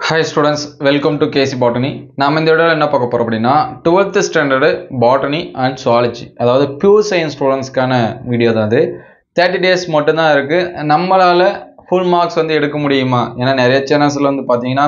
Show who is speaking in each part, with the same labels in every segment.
Speaker 1: Hi students, welcome to KC Botany. நாம இந்த வீடியோல என்ன பார்க்க போறோம் அப்படினா 12th standard botany and zoology. அதாவது pure science ஸ்டூடண்ட்ஸ்க்கான வீடியோ தான் அது. 30 days மட்டும் தான் இருக்கு. நம்மளால full marks வந்து எடுக்க முடியுமா? ஏன்னா நிறைய சேனல்ஸ்ல வந்து பாத்தீங்கன்னா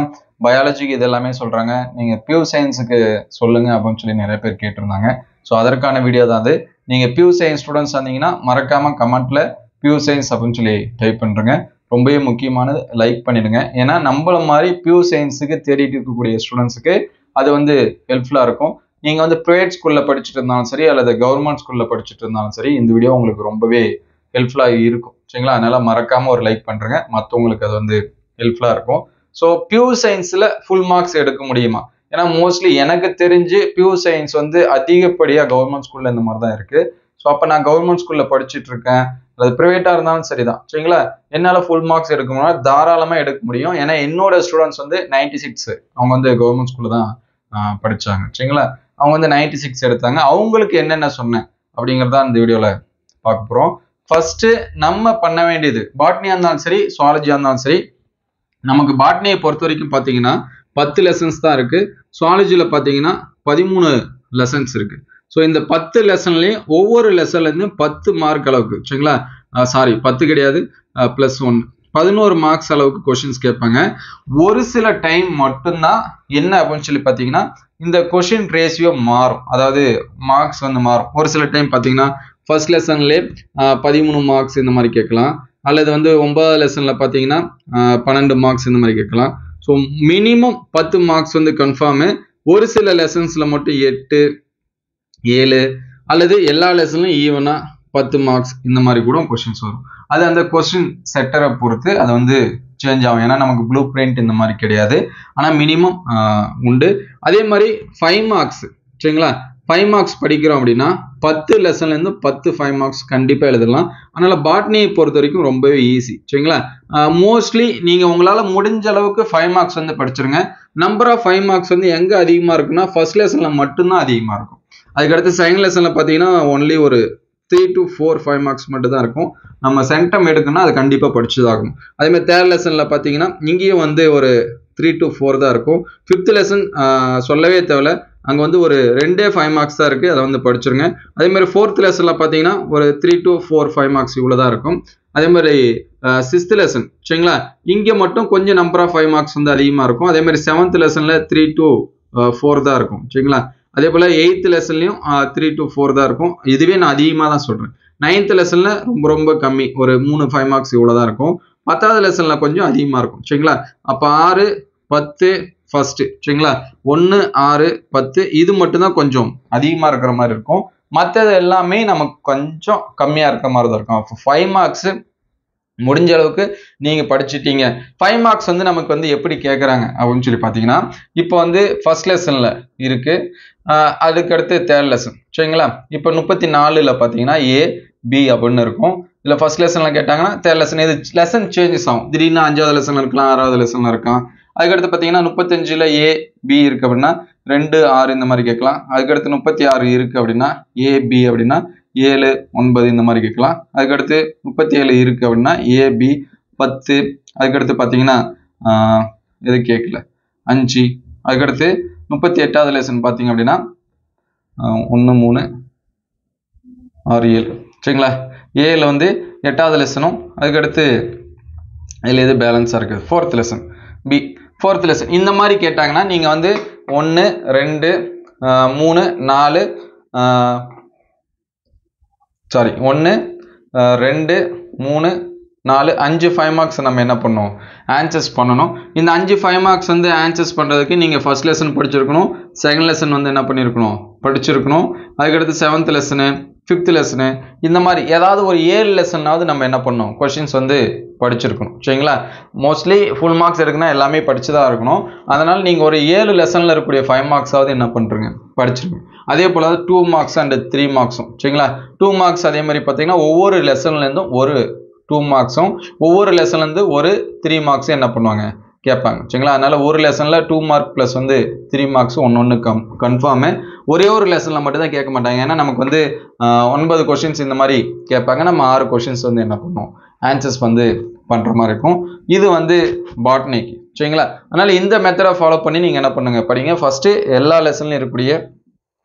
Speaker 1: பயாலஜிக்கு இதெல்லாம் சொல்றாங்க. நீங்க pure scienceக்கு சொல்லுங்க அப்படினு சொல்லி நிறைய பேர் கேட்டிருந்தாங்க. சோ அதற்கான வீடியோ தான் அது. நீங்க pure science ஸ்டூடண்ட்ஸ் ஆனீங்கன்னா மறக்காம கமெண்ட்ல pure science அப்படினு சொல்லி டைப் பண்ணுங்க. ரொம்பவே முக்கியமானது லைக் பண்ணிடுங்க. ஏன்னா நம்மள மாதிரி பியூர் சயின்ஸுக்கு தேடிட்டு இருக்கக்கூடிய ஸ்டூடெண்ட்ஸுக்கு அது வந்து ஹெல்ப்ஃபுல்லா இருக்கும். நீங்க வந்து பிரைவேட் ஸ்கூல்ல படிச்சுட்டு இருந்தாலும் சரி அல்லது கவர்மெண்ட் ஸ்கூல்ல படிச்சுட்டு இருந்தாலும் சரி இந்த வீடியோ உங்களுக்கு ரொம்பவே ஹெல்ப்ஃபுல்லா இருக்கும். சரிங்களா? அதனால மறக்காம ஒரு லைக் பண்றேங்க. மற்றவங்களுக்கு அது வந்து ஹெல்ப்ஃபுல்லா இருக்கும். ஸோ பியூர் சயின்ஸ்ல ஃபுல் மார்க்ஸ் எடுக்க முடியுமா? ஏன்னா மோஸ்ட்லி எனக்கு தெரிஞ்சு பியூர் சயின்ஸ் வந்து அதிகப்படியா கவர்மெண்ட் ஸ்கூல்ல இந்த மாதிரி தான் இருக்கு. ஸோ அப்போ நான் கவர்மெண்ட் ஸ்கூல்ல படிச்சுட்டு இருக்கேன், அது பிரைவேட்டா இருந்தாலும் சரிதான். சரிங்களா? என்னால ஃபுல் மார்க்ஸ் எடுக்க முடியும், தாராளமா எடுக்க முடியும். ஏன்னா என்னோட ஸ்டூடெண்ட்ஸ் வந்து 96 அவங்க வந்து கவர்மெண்ட் ஸ்கூல்ல தான் படிச்சாங்க. சரிங்களா? அவங்க வந்து 96 எடுத்தாங்க. அவங்களுக்கு என்னென்ன சொன்னேன் அப்படிங்கறத இந்த வீடியோல பார்க்க போறோம். ஃபர்ஸ்ட் நம்ம பண்ண வேண்டியது பாட்னியா இருந்தாலும் சரி சுவாலஜியா இருந்தாலும் சரி, நமக்கு பாட்னியை பொறுத்த வரைக்கும் பாத்தீங்கன்னா 10 லெசன்ஸ் தான் இருக்கு. சுவாலஜில பாத்தீங்கன்னா 13 லெசன்ஸ் இருக்கு. ஸோ இந்த 10 லெசன்லயும் ஒவ்வொரு லெசன்ல இருந்து 10 மார்க் அளவுக்கு, சரிங்களா? சாரி 10 கிடையாது, +1 11 மார்க்ஸ் அளவுக்கு கொஸ்டின்ஸ் கேட்பாங்க. ஒரு சில டைம் மட்டும்தான் என்ன அப்படின்னு சொல்லி பார்த்தீங்கன்னா இந்த கொஸ்டின் ரேஷியோ மாறும், அதாவது மார்க்ஸ் வந்து மாறும். ஒரு சில டைம் பார்த்தீங்கன்னா ஃபர்ஸ்ட் லெசன்லேயே 13 மார்க்ஸ் இந்த மாதிரி கேட்கலாம், அல்லது வந்து 9வது லெசன்ல பார்த்தீங்கன்னா 12 மார்க்ஸ் இந்த மாதிரி கேட்கலாம். ஸோ மினிமம் 10 மார்க்ஸ் வந்து கன்ஃபார்மு. ஒரு சில லெசன்ஸ்ல மட்டும் 8, 7 அல்லது எல்லா லெசன்லையும் ஈவனா 10 மார்க்ஸ் இந்த மாதிரி கூட கொஸ்டின்ஸ் வரும். அது அந்த கொஸ்டின் செட்டரை பொறுத்து அது வந்து சேஞ்ச் ஆகும். ஏன்னா நமக்கு ப்ளூ பிரிண்ட் இந்த மாதிரி கிடையாது, ஆனால் மினிமம் உண்டு. அதே மாதிரி 5 மார்க்ஸ், சரிங்களா? 5 மார்க்ஸ் படிக்கிறோம் அப்படின்னா 10 லெசன்ல இருந்து 10 5 மார்க்ஸ் கண்டிப்பா எழுதலாம். அதனால பாட்னியை பொறுத்த வரைக்கும் ரொம்பவே ஈஸி. சரிங்களா? மோஸ்ட்லி நீங்க உங்களால முடிஞ்ச அளவுக்கு 5 மார்க்ஸ் வந்து படிச்சிருங்க. நம்பர் ஆஃப் 5 மார்க்ஸ் வந்து எங்க அதிகமா இருக்குன்னா ஃபர்ஸ்ட் லெசன்ல மட்டும்தான் அதிகமா இருக்கும். அதுக்கடுத்து செகண்ட் லெசன்ல பார்த்தீங்கன்னா ஒன்லி ஒரு 3 to 4 5 மார்க்ஸ் மட்டும் தான் இருக்கும். நம்ம சென்டம் எடுக்கணும்னா அது கண்டிப்பாக படிச்சுதாகணும். அதே மாதிரி தேர்ட் லெசன்ல பார்த்தீங்கன்னா இங்கேயும் வந்து ஒரு 3 to 4 தான் இருக்கும். ஃபிஃப்த் லெசன் சொல்லவே தேவையில்ல, அங்கே வந்து ஒரு 5 மார்க்ஸ் தான் இருக்குது, அதை வந்து படிச்சிருங்க. அதே மாதிரி ஃபோர்த் லெசன்ல பார்த்தீங்கன்னா ஒரு 3 to 4 5 மார்க்ஸ் இவ்வளோ தான் இருக்கும். அதே மாதிரி சிக்ஸ்த் லெசன், சரிங்களா? இங்கே மட்டும் கொஞ்சம் நம்பர் ஆஃப் 5 மார்க்ஸ் வந்து அதிகமாக இருக்கும். அதே மாதிரி செவன்த் லெசன்ல 3 to 4 தான் இருக்கும். சரிங்களா? அதே போல 8th லெசன்லயும் 3 to 4 தான் இருக்கும். இதுவே நான் அதிகமாக தான் சொல்றேன். 9th லெசன்ல ரொம்ப கம்மி, ஒரு 3 5 மார்க்ஸ் இவ்வளவுதான் இருக்கும். 10வது லெசன்ல கொஞ்சம் அதிகமா இருக்கும். சரிங்களா? அப்ப 6 10 ஃபர்ஸ்ட், சரிங்களா? 1 6 10 இது மட்டும் தான் கொஞ்சம் அதிகமா இருக்கிற மாதிரி இருக்கும். மற்றது எல்லாமே நமக்கு கொஞ்சம் கம்மியா இருக்கிற மாதிரி தான் இருக்கும். அப்போ 5 மார்க்ஸ் முடிஞ்ச அளவுக்கு நீங்க படிச்சுட்டீங்க. 5 மார்க்ஸ் வந்து நமக்கு வந்து எப்படி கேட்கறாங்க அப்படின்னு சொல்லி பாத்தீங்கன்னா, இப்போ வந்து ஃபர்ஸ்ட் லெசன்ல இருக்கு, அதுக்கடுத்து தேர்ட் லெசன், சரிங்களா? இப்போ 34ல பாத்தீங்கன்னா A B அப்படின்னு இருக்கும். இல்ல ஃபர்ஸ்ட் லெசன்ல கேட்டாங்கன்னா தேர்ட் லெசன், இது லெசன் சேஞ்சஸ் ஆகும். திடீர்னு 5வது லெசன்ல இருக்கலாம், 6வது லெசன்ல இருக்கலாம். அதுக்கடுத்து பாத்தீங்கன்னா 35ல A B இருக்கு அப்படின்னா 2 6 இந்த மாதிரி கேட்கலாம். அதுக்கடுத்து 36 இருக்கு அப்படின்னா A B அப்படின்னா 7 9 இந்த மாதிரி கேட்கலாம். அதுக்கடுத்து 37 இருக்கு அப்படின்னா A B 10. அதுக்கடுத்து பாத்தீங்கன்னா எது கேட்கல 5. அதுக்கடுத்து 38வது லெசன் பாத்தீங்க அப்படின்னா 1 3 6 7, சரிங்களா? ஏல வந்து 8வது லெசனும், அதுக்கடுத்து இதுல எது பேலன்ஸா இருக்கு fourth lesson B, fourth lesson இந்த மாதிரி கேட்டாங்கன்னா நீங்க வந்து 1 2 3 4 சாரி 1 2 3 4 5 5 மார்க்ஸ் நம்ம என்ன பண்ணணும், ஆன்சர்ஸ் பண்ணணும். இந்த 5 5 மார்க்ஸ் வந்து ஆன்சர்ஸ் பண்றதுக்கு நீங்க ஃபர்ஸ்ட் லெசன் படிச்சிருக்கணும், செகண்ட் லெசன் வந்து என்ன பண்ணிருக்கணும், படிச்சிருக்கணும். அதுக்கடுத்து 7th லெசனு 5th லெசனு இந்த மாதிரி ஏதாவது ஒரு 7 லெசனாவது நம்ம என்ன பண்ணணும், கொஸ்டின்ஸ் வந்து படிச்சிருக்கணும். சரிங்களா? மோஸ்ட்லி ஃபுல் மார்க்ஸ் எடுக்கணும், எல்லாமே படிச்சுதான் இருக்கணும். அதனால நீங்க ஒரு 7 லெசன்ல இருக்கக்கூடிய 5 மார்க்ஸாவது என்ன பண்றீங்க, படிச்சிருங்க. அதே போல 2 மார்க்ஸ் அண்ட் 3 மார்க்ஸும், சரிங்களா? 2 மார்க்ஸ் அதே மாதிரி பார்த்தீங்கன்னா ஒவ்வொரு லெசன்ல இருந்தும் ஒரு 2 மார்க்ஸும் ஒவ்வொரு லெசன்ல இருந்து ஒரு 3 மார்க்ஸும் என்ன பண்ணுவாங்க, கேட்பாங்க. சரிங்களா? அதனால ஒரு லெசன்ல 2 மார்க் பிளஸ் வந்து 3 மார்க்ஸ் ஒன்னொன்னு கன்ஃபார்மு. ஒரே ஒரு லெசன்ல மட்டும் தான் கேட்க மாட்டாங்க. ஏன்னா நமக்கு வந்து 9 கொஸ்டின்ஸ் இந்த மாதிரி கேட்பாங்க. நம்ம 6 கொஸ்டின்ஸ் வந்து என்ன பண்ணுவோம், ஆன்சர்ஸ் வந்து பண்ற மாதிரி இருக்கும். இது வந்து பாட்னிக்கு, சரிங்களா? அதனால இந்த மெத்தடை ஃபாலோ பண்ணி நீங்கள் என்ன பண்ணுங்க படிங்க. ஃபர்ஸ்ட் எல்லா லெசன்லையும் இருக்கக்கூடிய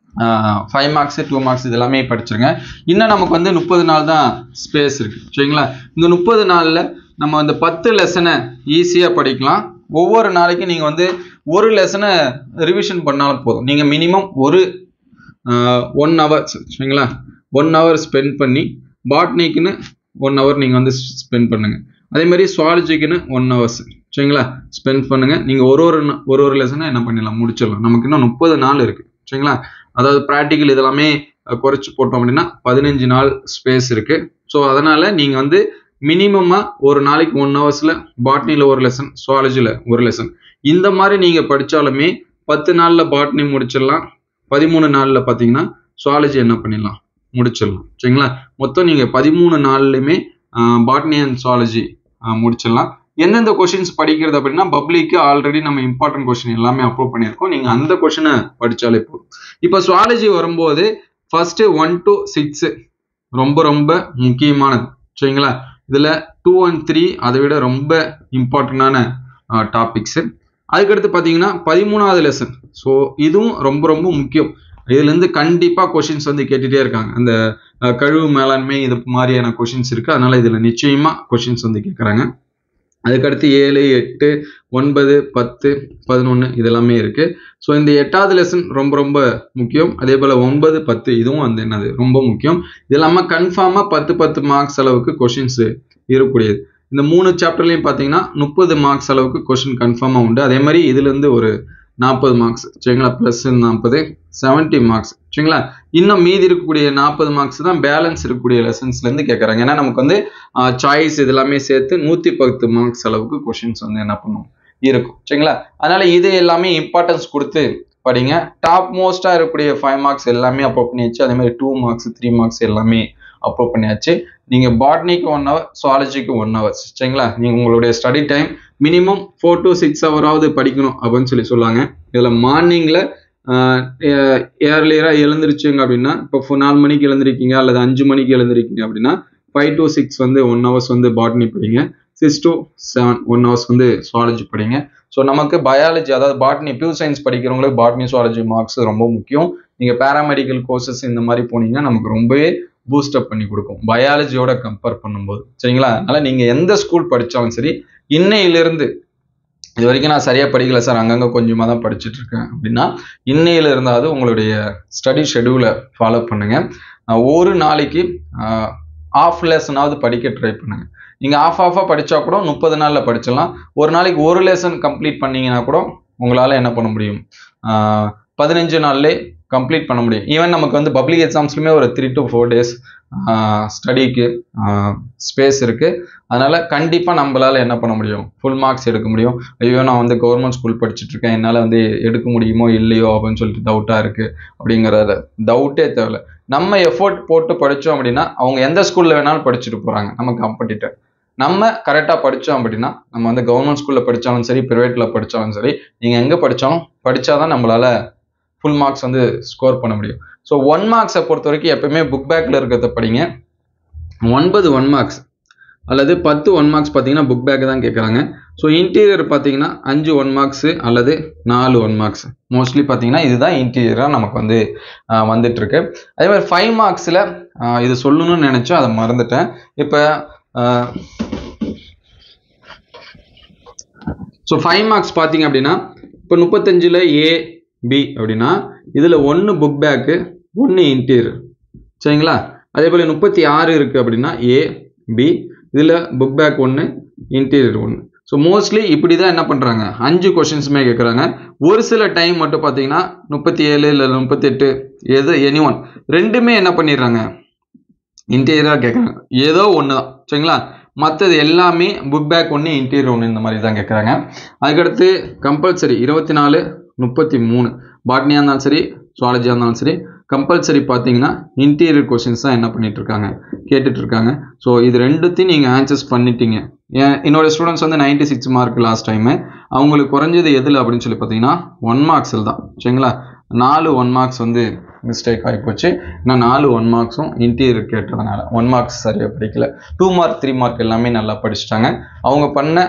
Speaker 1: 5 மார்க்ஸ் 2 மார்க்ஸ் இது எல்லாமே படிச்சிருங்க. இன்னும் நமக்கு வந்து 30 நாள் தான் ஸ்பேஸ் இருக்கு. சரிங்களா? இந்த 30 நாளில் நம்ம அந்த 10 லெசனை ஈஸியாக படிக்கலாம். ஒவ்வொரு நாளைக்கு நீங்கள் வந்து ஒரு லெசனை ரிவிஷன் பண்ணாலும் போதும். நீங்கள் மினிமம் ஒரு 1 ஹவர் சரிங்களா, 1 ஹவர் ஸ்பெண்ட் பண்ணி பாட்னிக்குன்னு 1 ஹவர் நீங்கள் வந்து ஸ்பெண்ட் பண்ணுங்க. அதே மாதிரி சுவாலஜிக்குன்னு 1 ஹவர்ஸ் சரிங்களா ஸ்பெண்ட் பண்ணுங்க. நீங்கள் ஒரு லெசனை என்ன பண்ணிடலாம், முடிச்சிடலாம். நமக்கு இன்னும் 30 நாள் இருக்கு. சரிங்களா? அதாவது ப்ராக்டிக்கல் இதெல்லாமே குறைச்சி போட்டோம் அப்படின்னா 15 நாள் ஸ்பேஸ் இருக்கு. ஸோ அதனால நீங்கள் வந்து மினிமமா ஒரு நாளைக்கு 1 ஹவர்ஸ்ல பாட்னியில் ஒரு லெசன், சுவாலஜியில் ஒரு லெசன், இந்த மாதிரி நீங்க படிச்சாலுமே 10 நாள்ல பாட்னி முடிச்சிடலாம். 13 நாள்ல பாத்தீங்கன்னா சுவாலஜி என்ன பண்ணிடலாம், முடிச்சிடலாம். சரிங்களா? மொத்தம் நீங்க 13 நாள்லயுமே பாட்னி அண்ட் சுவாலஜி முடிச்சிடலாம். எந்தெந்த கொஸ்டின்ஸ் படிக்கிறது அப்படின்னா பப்ளிக்கு ஆல்ரெடி நம்ம இம்பார்ட்டன்ட் கொஸ்டின் எல்லாமே அப்லோட் பண்ணியிருக்கோம். நீங்க அந்த கொஸ்டினை படிச்சாலே போதும். இப்போ சுவாலஜி வரும்போது ஃபர்ஸ்ட் 1 to 6 ரொம்ப ரொம்ப முக்கியமானது. சரிங்களா? இதுல 2 and 3 அதை விட ரொம்ப இம்பார்ட்டன்டான டாபிக்ஸ். அதுக்கடுத்து பாத்தீங்கன்னா 13வது லெசன். ஸோ இதுவும் ரொம்ப ரொம்ப முக்கியம். இதுல இருந்து கண்டிப்பா கொஸ்டின்ஸ் வந்து கேட்டுட்டே இருக்காங்க. அந்த கழிவு மேலாண்மை இது மாதிரியான கொஸ்டின்ஸ் இருக்கு. அதனால இதுல நிச்சயமா கொஸ்டின்ஸ் வந்து கேட்கறாங்க. அதுக்கடுத்து 7, 8, 9, 10, 11 இதெல்லாமே இருக்கு. ஸோ இந்த 8வது லெசன் ரொம்ப ரொம்ப முக்கியம். அதே போல 9, 10 இதுவும் வந்து என்னது ரொம்ப முக்கியம். இது இல்லாம கன்ஃபார்மா 10 மார்க்ஸ் அளவுக்கு கொஸ்டின்ஸ் இருக்கக்கூடியது. இந்த 3 சாப்டர்லையும் பார்த்தீங்கன்னா 30 மார்க்ஸ் அளவுக்கு கொஸ்டின் கன்ஃபார்மா உண்டு. அதே மாதிரி இதுல இருந்து ஒரு 40 மார்க்ஸ் சரிங்களா, பிளஸ் 40 70 மார்க்ஸ் சரிங்களா. இன்னும் மீதி இருக்கக்கூடிய 40 மார்க்ஸ் தான் பேலன்ஸ் இருக்கக்கூடிய லெசன்ஸ்ல இருந்து கேட்கறாங்க. ஏன்னா நமக்கு வந்து சாய்ஸ் இது எல்லாமே சேர்த்து 110 மார்க்ஸ் அளவுக்கு கொஸ்டின்ஸ் வந்து என்ன பண்ணும் இருக்கும். சரிங்களா? அதனால இது எல்லாமே இம்பார்ட்டன்ஸ் கொடுத்து படிங்க. டாப் மோஸ்டா இருக்கக்கூடிய 5 மார்க்ஸ் எல்லாமே அப்லோட் பண்ணியாச்சு. அதே மாதிரி 2 மார்க்ஸ் 3 மார்க்ஸ் எல்லாமே அப்லோட் பண்ணியாச்சு. நீங்க பாட்னிக்கு 1 ஹவர், சுவாலஜிக்கு 1 ஹவர் சரிங்களா. நீங்க உங்களுடைய ஸ்டடி டைம் மினிமம் 4 to 6 ஹவராவது படிக்கணும் அப்படின்னு சொல்லுவாங்க. இதுல மார்னிங்ல ஏர்லியரா எழுந்திருச்சுங்க அப்படின்னா, இப்போ 4 மணிக்கு எழுந்திருக்கீங்க அல்லது 5 மணிக்கு எழுந்திருக்கீங்க அப்படின்னா 5 to 6 வந்து 1 ஹவர்ஸ் வந்து பாட்னி படிங்க. 6 to 7 1 ஹவர்ஸ் வந்து சுவாலஜி படிங்க. ஸோ நமக்கு பயாலஜி அதாவது பாட்னி பியூர் சயின்ஸ் படிக்கிறவங்களுக்கு பாட்னி சுவாலஜி மார்க்ஸ் ரொம்ப முக்கியம். நீங்க பேராமெடிக்கல் கோர்சஸ் இந்த மாதிரி போனீங்கன்னா நமக்கு ரொம்பவே பூஸ்டப் பண்ணி கொடுக்கும் பயாலஜியோட கம்பேர் பண்ணும்போது. சரிங்களா? அதனால நீங்க எந்த ஸ்கூல் படிச்சாலும் சரி, இன்னையிலிருந்து இது வரைக்கும் நான் சரியா படிக்கல சார், அங்கங்க கொஞ்சமா தான் படிச்சுட்டு இருக்கேன் அப்படின்னா இன்னையில இருந்தாவது உங்களுடைய ஸ்டடி ஷெடியூலை ஃபாலோ பண்ணுங்க. ஒரு நாளைக்கு ஆஃப் லெசனாவது படிக்க ட்ரை பண்ணுங்க. நீங்க ஆஃபா படிச்சா கூட 30 நாள்ல படிச்சிடலாம். ஒரு நாளைக்கு ஒரு லெசன் கம்ப்ளீட் பண்ணீங்கன்னா கூட உங்களால என்ன பண்ண முடியும், 15 நாள்லேயே கம்ப்ளீட் பண்ண முடியும். ஈவன் நமக்கு வந்து பப்ளிக் எக்ஸாம்ஸ்லுமே ஒரு 3 to 4 days ஸ்டடிக்கு ஸ்பேஸ் இருக்கு. அதனால கண்டிப்பா நம்மளால என்ன பண்ண முடியும், ஃபுல் மார்க்ஸ் எடுக்க முடியும். ஐயோ நான் வந்து கவர்மெண்ட் ஸ்கூல் படிச்சுட்டு இருக்கேன், என்னால வந்து எடுக்க முடியுமோ இல்லையோ அப்படின்னு சொல்லிட்டு டவுட்டா இருக்கு அப்படிங்கறத டவுட்டே தேவையில்ல. நம்ம எஃபோர்ட் போட்டு படிச்சோம் அப்படின்னா அவங்க எந்த ஸ்கூல்ல வேணாலும் படிச்சுட்டு போறாங்க. நம்ம காம்படிட்டர் நம்ம கரெக்டா படிச்சோம் அப்படின்னா நம்ம வந்து கவர்மெண்ட் ஸ்கூல்ல படிச்சாலும் சரி, பிரைவேட்ல படிச்சாலும் சரி, நீங்க எங்க படிச்சாலும் படிச்சாதான் நம்மளால ஃபுல் மார்க்ஸ் வந்து ஸ்கோர் பண்ண முடியும். ஸோ 1 மார்க்ஸை பொறுத்த வரைக்கும் எப்பவுமே புக் பேக்ல இருக்கிறத படிங்க. 9 1 மார்க்ஸ் அல்லது 10 1 மார்க்ஸ் பார்த்தீங்கன்னா புக் பேக் தான் கேட்குறாங்க. ஸோ இன்டீரியர் பார்த்தீங்கன்னா 5 1 மார்க்ஸ் அல்லது 4 1 மார்க்ஸ் மோஸ்ட்லி பார்த்தீங்கன்னா இதுதான் இன்டீரியராக நமக்கு வந்து வந்துட்டு இருக்கு. அதே மாதிரி 5 மார்க்ஸில் இது சொல்லணும்னு நினைச்சோம், அதை மறந்துட்டேன். இப்போ ஸோ 5 மார்க்ஸ் பார்த்தீங்க அப்படின்னா இப்போ 35ல் A B அப்படின்னா இதில் 1 புக் பேக்கு 1 இன்டீரியர் சரிங்களா. அதே போல் 36 இருக்குது அப்படின்னா A B இதில் book back 1 interior 1. So mostly இப்படி தான் என்ன பண்ணுறாங்க, 5 கொஷின்ஸுமே கேட்குறாங்க. ஒரு சில டைம் மட்டும் பார்த்தீங்கன்னா 37 இல்லை 38 எது எனி ஒன் ரெண்டுமே என்ன பண்ணிடுறாங்க இன்டீரியராக கேட்குறாங்க. ஏதோ ஒன்று தான் சரிங்களா. மற்றது எல்லாமே புக் பேக் 1 இன்டீரியர் 1 இந்த மாதிரி தான் கேட்குறாங்க. அதுக்கடுத்து கம்பல்சரி 24 33 பாட்னியாக இருந்தாலும் சரி, சுவாலஜியாக இருந்தாலும் சரி, கம்பல்சரி பார்த்தீங்கன்னா இன்டீரியர் கொஸ்டின்ஸ் தான் என்ன பண்ணிட்டு இருக்காங்க, கேட்டுட்டு இருக்காங்க. ஸோ இது ரெண்டுத்தையும் நீங்கள் ஆன்சர்ஸ் பண்ணிட்டீங்க. என்னோட ஸ்டூடெண்ட்ஸ் வந்து 96 மார்க் லாஸ்ட் டைமு. அவங்களுக்கு குறைஞ்சது எதில் அப்படின்னு சொல்லி பார்த்தீங்கன்னா 1 மார்க்ஸில் தான் சரிங்களா. 4 1 மார்க்ஸ் வந்து மிஸ்டேக் ஆகி போச்சு. ஏன்னா 4 1 மார்க்ஸும் இன்டீரியர் கேட்டதுனால 1 மார்க்ஸ் சரியாக படிக்கல. 2 மார்க் 3 மார்க் எல்லாமே நல்லா படிச்சுட்டாங்க. அவங்க பண்ண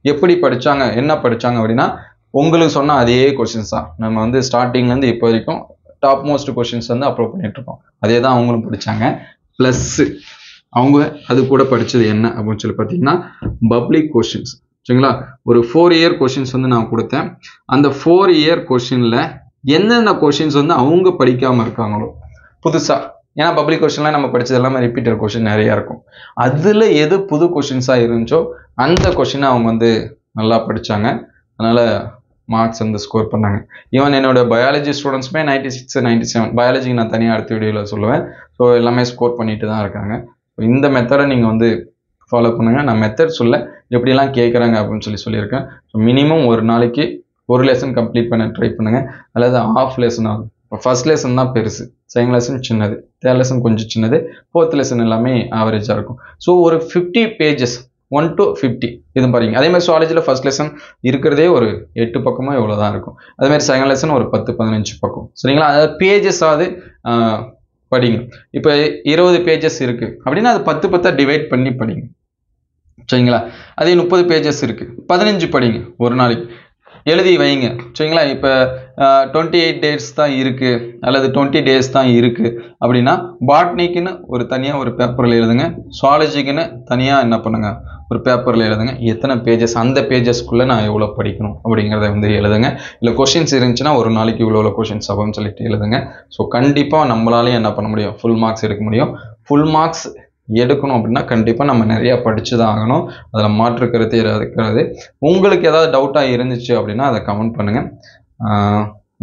Speaker 1: எப்படி படிச்சாங்க என்ன படிச்சாங்க அப்படின்னா உங்களுக்கு சொன்ன அதே கொஸ்டின்ஸ் தான் நம்ம வந்து ஸ்டார்டிங்லேருந்து இப்போ வரைக்கும் டாப் மோஸ்ட் கொஸ்டின்ஸ் வந்து அப்லோட் பண்ணிட்டு இருக்கோம். அதே தான் அவங்களும் படிச்சாங்க. ப்ளஸ் அவங்க அது கூட படிச்சது என்ன அப்படின்னு சொல்லி பார்த்தீங்கன்னா பப்ளிக் கொஸ்டின்ஸ். சரிங்களா? ஒரு 4 இயர் கொஸ்டின்ஸ் வந்து நான் கொடுத்தேன். அந்த 4 இயர் கொஸ்டின்ல என்னென்ன கொஸ்டின்ஸ் வந்து அவங்க படிக்காம இருக்காங்களோ புதுசா, ஏன்னா பப்ளிக் கொஸ்டின்லாம் நம்ம படிச்சது எல்லாமே ரிப்பீட்டர் கொஸ்டின் நிறைய இருக்கும். அதுல எது புது கொஸ்டின்ஸா இருந்துச்சோ அந்த கொஸ்டினை அவங்க வந்து நல்லா படிச்சாங்க. அதனால மார்க்ஸ் வந்து ஸ்கோர் பண்ணாங்க. ஈவன் என்னோட பயாலஜி ஸ்டூடெண்ட்ஸுமே 96 97 பயாலஜிக்கு நான் தனியாக அடுத்த வீடியோவில் சொல்லுவேன். ஸோ எல்லாமே ஸ்கோர் பண்ணிட்டு தான் இருக்காங்க. இந்த மெத்தடை நீங்கள் வந்து ஃபாலோ பண்ணுங்க. நான் மெத்தட் சொல்ல எப்படிலாம் கேட்குறாங்க அப்படின்னு சொல்லியிருக்கேன். ஸோ மினிமம் ஒரு நாளைக்கு ஒரு லெசன் கம்ப்ளீட் பண்ண ட்ரை பண்ணுங்க, அல்லது ஆஃப் லெசன் ஆகும். இப்போ ஃபர்ஸ்ட் லெசன் தான் பெருசு, செகண்ட் லெசன் சின்னது, தேர்ட் லெசன் கொஞ்சம் சின்னது, ஃபோர்த் லெசன் எல்லாமே ஆவரேஜாக இருக்கும். ஸோ ஒரு 50 பேஜஸ் 1 to 50 இது பாருங்க. அதே மாதிரி சுவாலஜியில் ஃபர்ஸ்ட் லெசன் இருக்கிறதே ஒரு 8 பக்கமோ எவ்வளோ தான் இருக்கும். அதே மாதிரி செகண்ட் லெசன் ஒரு 10-15 பக்கம். சரிங்களா? அதாவது பேஜஸாவது படிங்க. இப்போ 20 பேஜஸ் இருக்கு அப்படின்னா அது 10 டிவைட் பண்ணி படிங்க. சரிங்களா? அதே 30 பேஜஸ் இருக்கு, 15 படிங்க ஒரு நாளைக்கு, எழுதி வைங்க. சரிங்களா? இப்போ 28 டேஸ் தான் இருக்கு அல்லது 20 டேஸ் தான் இருக்கு அப்படின்னா பாட்னிக்குன்னு ஒரு தனியாக ஒரு பேப்பரில் எழுதுங்க, சுவாலஜிக்குன்னு தனியாக என்ன பண்ணுங்க ஒரு பேப்பரில் எழுதுங்க. எத்தனை பேஜஸ், அந்த பேஜஸ்க்குள்ளே நான் எவ்வளோ படிக்கணும் அப்படிங்கிறத வந்து எழுதுங்க. இல்லை கொஷின்ஸ் இருந்துச்சுன்னா ஒரு நாளைக்கு இவ்வளோ கொஷின்ஸ் அப்படின்னு சொல்லிட்டு எழுதுங்க. ஸோ கண்டிப்பாக நம்மளாலேயும் என்ன பண்ண முடியும், ஃபுல் மார்க்ஸ் எடுக்க முடியும். ஃபுல் மார்க்ஸ் எடுக்கணும் அப்படின்னா கண்டிப்பாக நம்ம நிறையா படிச்சு தான் ஆகணும். அதில் மாற்று கருத்து இருக்கிறது. உங்களுக்கு ஏதாவது டவுட்டாக இருந்துச்சு அப்படின்னா அதை கமெண்ட் பண்ணுங்கள்.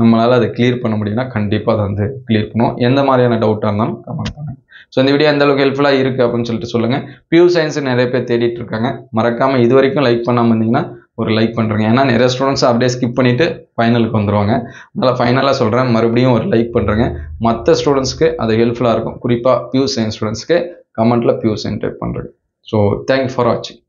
Speaker 1: நம்மளால் அதை கிளியர் பண்ண முடியும்னா கண்டிப்பாக அதை வந்து கிளியர் பண்ணுவோம். எந்த மாதிரியான டவுட்டாக இருந்தாலும் கமெண்ட் பண்ணுங்கள். ஸோ இந்த வீடியோ எந்த அளவுக்கு ஹெல்ப்ஃபுல்லாக இருக்குது அப்படின்னு சொல்லிட்டு சொல்லுங்கள். பியூ சயின்ஸ் நிறைய பேர் தேடிட்டு இருக்காங்க. மறக்காமல் இது வரைக்கும் லைக் பண்ணாமல் இருந்தீங்கன்னா ஒரு லைக் பண்ணுறேங்க. ஏன்னா நிறைய ஸ்டூடெண்ட்ஸ் அப்படியே ஸ்கிப் பண்ணிவிட்டு ஃபைனலுக்கு வந்துடுவாங்க. அதனால் ஃபைனலாக சொல்கிறேன், மறுபடியும் ஒரு லைக் பண்ணுறேங்க. மற்ற ஸ்டூடெண்ட்ஸ்க்கு அது ஹெல்ப்ஃபுல்லாக இருக்கும். குறிப்பாக பியூ சயின்ஸ் ஸ்டூடெண்ட்ஸ்க்கு கமெண்ட்டில் பியூ சயின்ஸ் டைப் பண்ணுறேன். ஸோ தேங்க்யூ ஃபார் வாட்சிங்.